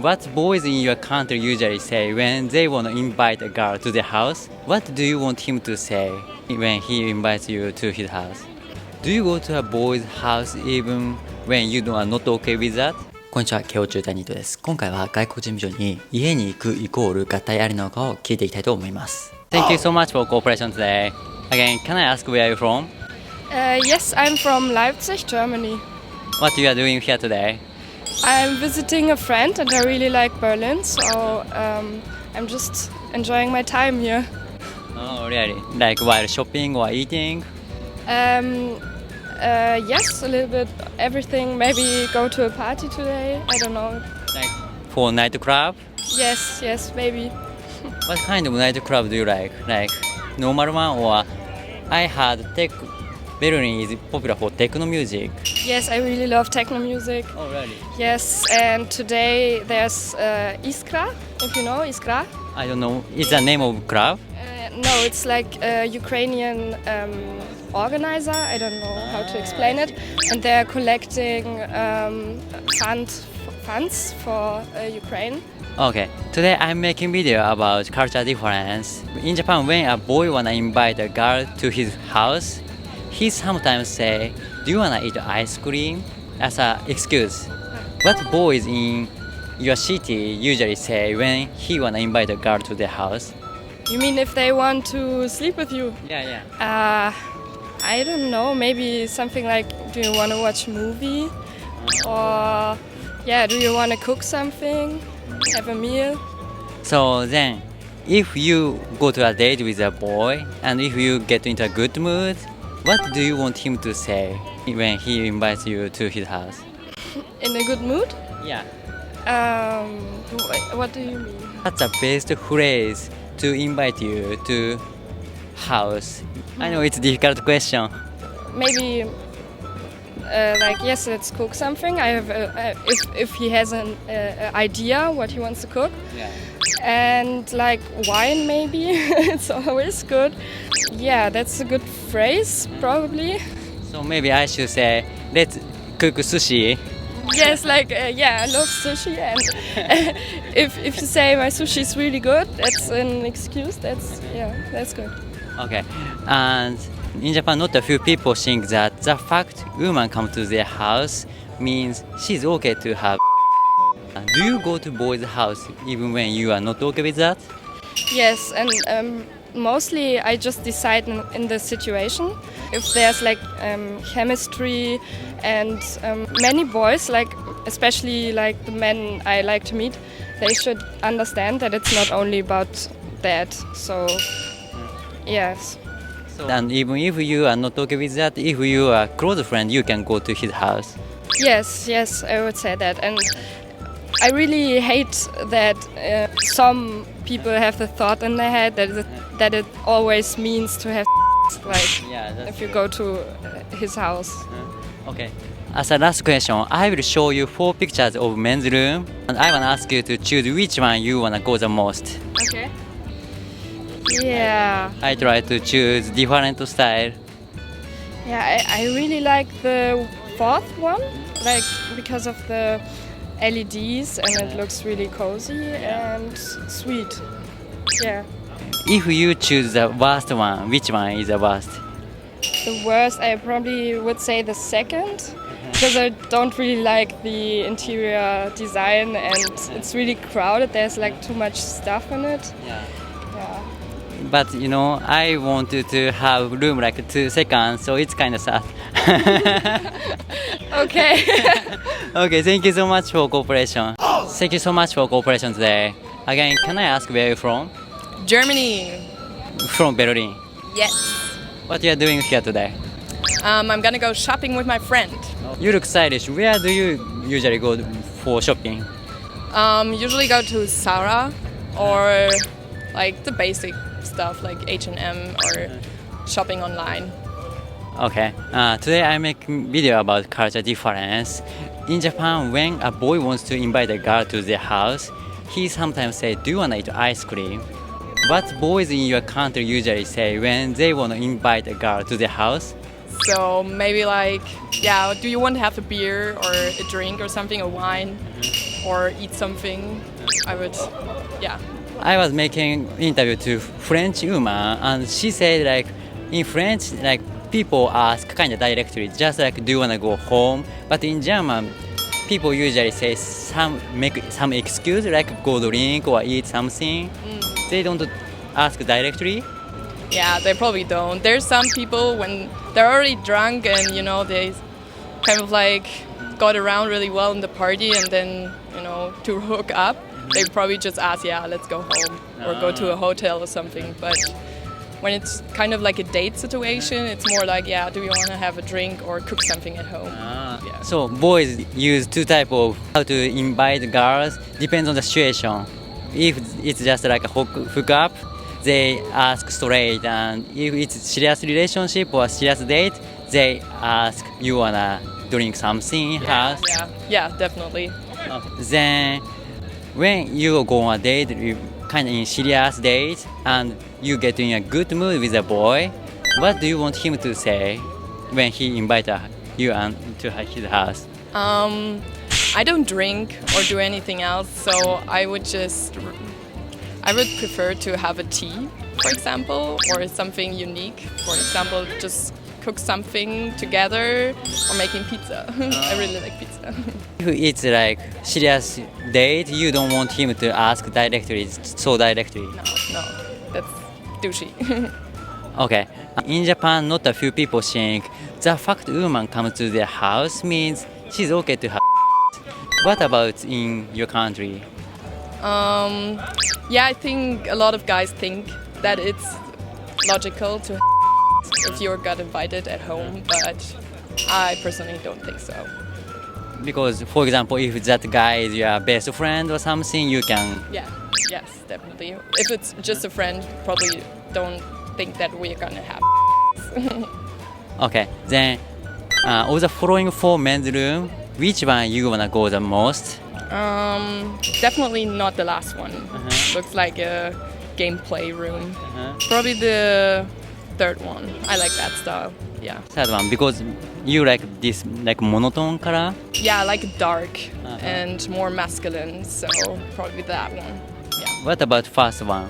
What boys in your country usually say when they want to invite a girl to their house? What do you want him to say when he invites you to his house? Do you go to a boy's house even when you are not okay with that? こんにちは、慶応中大ニートです。今回は外国人美女に家に行くイコール合体ありなのかを聞いていきたいと思います。Thank you so much for cooperation today. Again, can I ask where are you from? Yes, I'm from Leipzig, Germany. What you are doing here today? I'm visiting a friend and I really like Berlin, so I'm just enjoying my time here. Oh, really? Like while shopping or eating? Yes, a little bit everything. Maybe go to a party today. I don't know. Like for nightclub? Yes, maybe. What kind of nightclub do you like? Like normal one or I heard Berlin is popular for techno music. Yes, I really love techno music. Oh, really? Yes, and today there's Iskra, if you know Iskra. I don't know. It's the name of club? No, it's like a Ukrainian organizer. I don't know how to explain it. And they're collecting funds for Ukraine. Okay. Today I'm making video about culture difference. In Japan, when a boy wanna invite a girl to his house, he sometimes say, "Do you wanna eat ice cream?" as an excuse. What boys in your city usually say when he wanna invite a girl to their house? You mean if they want to sleep with you? Yeah. I don't know. Maybe something like, do you want to watch a movie? Or, yeah, do you want to cook something? Have a meal? So then, if you go to a date with a boy and if you get into a good mood, what do you want him to say when he invites you to his house? In a good mood? Yeah. What do you mean? What's the best phrase to invite you to house? I know it's a difficult question. Maybe like, yes, let's cook something. I have if he has an idea what he wants to cook. Yeah. And like wine, maybe. It's always good. Yeah, that's a good phrase, probably. So maybe I should say, let's cook sushi. Yes, like yeah, I love sushi, and if you say my sushi is really good, that's an excuse. That's good. Okay. And in Japan, not a few people think that the fact woman come to their house means she's okay to have. Do you go to boys' house even when you are not okay with that? Yes, and mostly I just decide in the situation. If there's like chemistry and many boys, like especially like the men I like to meet, they should understand that it's not only about that. So yes. And even if you are not okay with that, if you are a close friend, you can go to his house. Yes, I would say that. And I really hate that some people have the thought in their head that it always means to have like if you go to his house. Okay. As a last question, I will show you 4 pictures of men's room, and I wanna ask you to choose which one you wanna go the most. Okay. Yeah. I try to choose different style. Yeah, I really like the 4th one, like because of the LEDs and it looks really cozy and sweet. Yeah. If you choose the worst one, which one is the worst? The worst, I probably would say the 2nd, because I don't really like the interior design and it's really crowded. There's like too much stuff in it. Yeah. But you know, I wanted to have room like 2 seconds, so it's kind of sad. Okay. Okay, thank you so much for cooperation. Thank you so much for cooperation today. Again, can I ask where you're from? Germany. From Berlin. Yes. What you are doing here today? I'm gonna go shopping with my friend. You look stylish. Where do you usually go for shopping? Usually go to Zara or like the basic stuff like H&M or shopping online. Okay. Today I make video about culture difference. In Japan, when a boy wants to invite a girl to their house, he sometimes say, "Do you wanna eat ice cream?" What boys in your country usually say when they wanna invite a girl to their house? So maybe like, yeah, do you want to have a beer or a drink or something or wine? or eat something, I would, yeah. I was making interview to French woman, and she said like in French, like people ask kind of directly, just like do you wanna go home? But in German, people usually say make some excuse like go drink or eat something. They don't ask directly. Yeah, they probably don't. There's some people when they're already drunk and they kind of like got around really well in the party, and then to hook up, they probably just ask, yeah, let's go home or go to a hotel or something. But when it's kind of like a date situation, it's more like, yeah, do you want to have a drink or cook something at home? Yeah. So boys use two type of how to invite girls, depends on the situation. If it's just like a hook up, they ask straight, and if it's serious relationship or serious date, they ask you wanna drink something in house. Yeah, definitely. Then when you go on a date, you kind of in serious date, and you get in a good mood with a boy, what do you want him to say when he invites you to his house? I don't drink or do anything else, so I would prefer to have a tea, for example, or something unique. For example, just cook something together or making pizza. I really like pizza. If it's like serious date, you don't want him to ask directly, so directly. No, that's douchey. Okay. In Japan, not a few people think the fact woman comes to their house means she's okay to have. What about in your country? Yeah, I think a lot of guys think that it's logical to if you got invited at home, but I personally don't think so. Because, for example, if that guy is your best friend or something, you can... Yes, definitely. If it's just a friend, probably don't think that we're gonna have. Okay, then of the following 4 men's room, which one you wanna go the most? Definitely not the last one. Looks like a gameplay room. Probably the third one. I like that style. Yeah. Third one, because you like this like monotone color? Yeah, like dark and more masculine. So probably that one. Yeah. What about first one?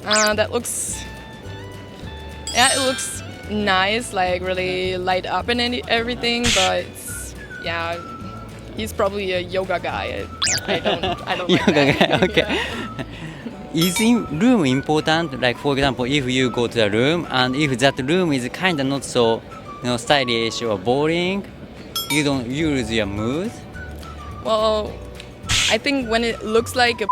That looks. Yeah, it looks nice, like really light up and everything. But yeah, he's probably a yoga guy. I don't like Yoga that. guy, okay. Yeah. Is in room important? Like for example, if you go to a room and if that room is kind of not so, stylish or boring, you don't lose your mood. Well, I think when it looks like a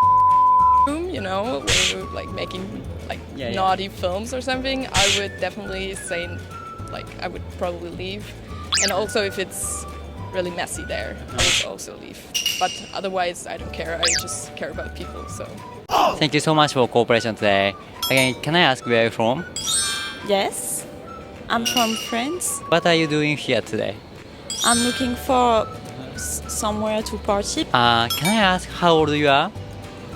room, when you're like making like naughty films or something, I would definitely say, like, I would probably leave. And also if it's really messy there, I would also leave. But otherwise, I don't care. I just care about people. So. Thank you so much for cooperation today. Again, can I ask where you're from? Yes, I'm from France. What are you doing here today? I'm looking for somewhere to party. Can I ask how old you are?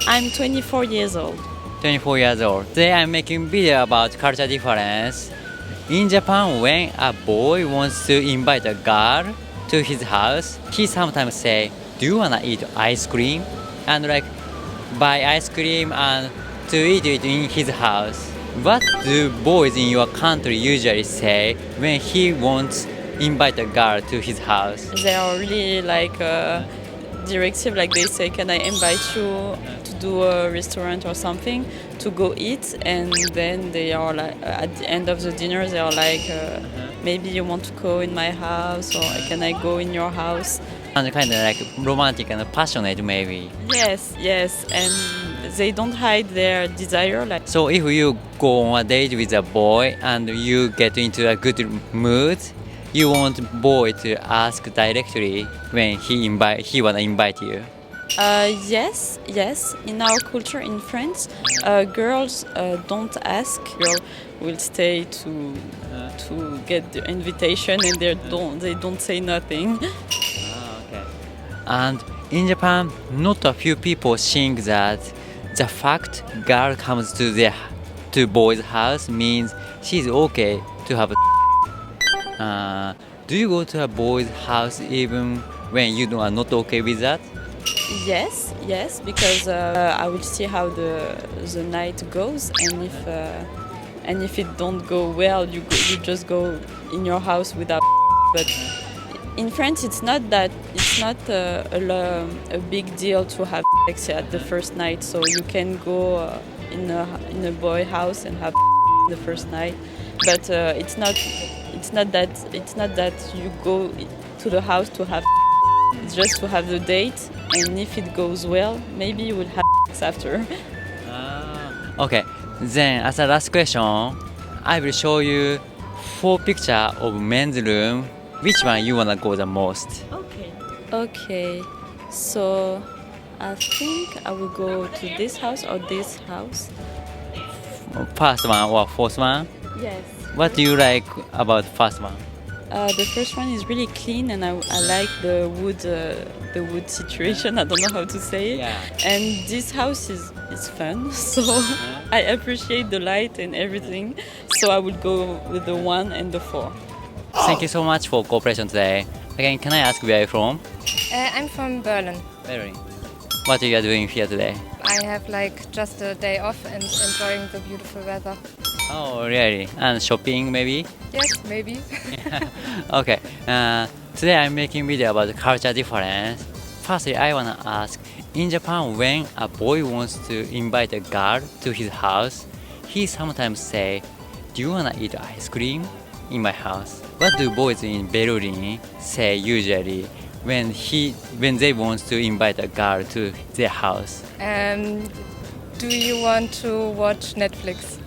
I'm 24 years old. 24 years old. Today I'm making video about culture difference. In Japan, when a boy wants to invite a girl to his house, he sometimes say, "Do you wanna eat ice cream?" And like buy ice cream and to eat it in his house. What do boys in your country usually say when he wants invite a girl to his house? They are really like directive, like they say, can I invite you to do a restaurant or something to go eat? And then they are like, at the end of the dinner, they are like, maybe you want to go in my house or can I go in your house? And kind of like romantic and passionate maybe. Yes, and they don't hide their desire. Like So if you go on a date with a boy and you get into a good mood, you want boy to ask directly when he wanna invite you. Yes. In our culture in France, girls don't ask. Girls will stay to get the invitation, and they don't say nothing. And in Japan, not a few people think that the fact girl comes to boy's house means she's okay to have a. Do you go to a boy's house even when you are not okay with that? Yes, because I will see how the night goes, and if it don't go well, you just go in your house without. But in France, it's not a big deal to have sex at the first night. So you can go in a boy house and have the first night, but it's not that you go to the house to have. It's just to have the date, and if it goes well, maybe you will have sex after. Okay, then as a last question, I will show you 4 pictures of men's room. Which one you wanna go the most? Okay, so I think I will go to this house or this house. First one or fourth one? Yes. What do you like about first one? The first one is really clean, and I like the wood situation. I don't know how to say it. Yeah. And this house is fun, so I appreciate the light and everything. So I would go with the 1 and the 4. Thank you so much for cooperation today. Again, can I ask where you're from? I'm from Berlin. Berlin. What are you doing here today? I have like just a day off and enjoying the beautiful weather. Oh, really? And shopping maybe? Yes, maybe. Okay. Today I'm making video about the culture difference. Firstly, I wanna ask, in Japan, when a boy wants to invite a girl to his house, he sometimes say, "Do you wanna eat ice cream in my house?" What do boys in Berlin say usually when they want to invite a girl to their house? Do you want to watch Netflix?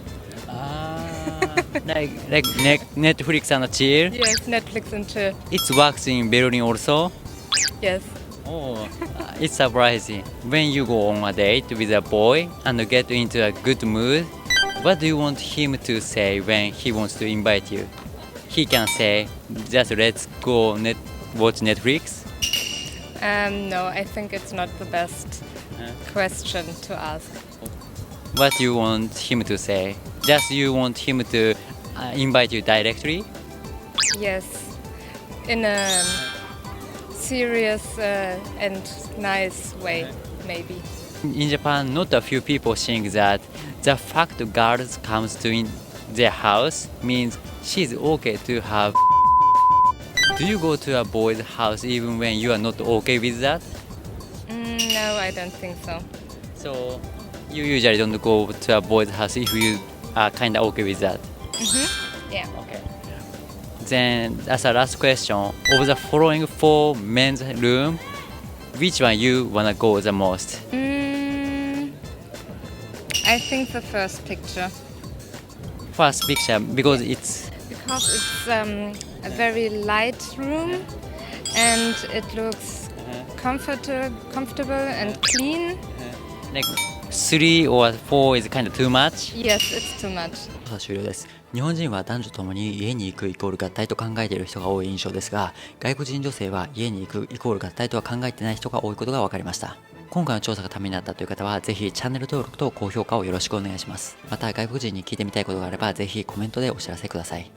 Like Netflix and chill. Yes, Netflix and chill. It works in Berlin also. Yes. Oh, it's surprising. When you go on a date with a boy and get into a good mood, what do you want him to say when he wants to invite you? He can say, just let's go watch Netflix. No, I think it's not the best question to ask. What do you want him to say? Just you want him to invite you directly? Yes, in a serious and nice way, maybe. In Japan, not a few people think that the fact girls comes to their house means she's okay to have. Do you go to a boy's house even when you are not okay with that? No, I don't think so. So you usually don't go to a boy's house if you are kind of okay with that. Yeah. Okay. Then as a last question, of the following 4 men's room, which one you wanna go the most? I think the first picture. First picture because it's A very light room, and it looks comfortable and clean. like 3 or 4 is kind of too much. Yes, it's too much. さあ終了です。日本人は男女ともに家に行くイコール合体と考えている人が多い印象ですが、外国人女性は家に行くイコール合体とは考えてない人が多いことが分かりました。今回の調査がためになったという方はぜひチャンネル登録と高評価をよろしくお願いします。また外国人に聞いてみたいことがあればぜひコメントでお知らせください。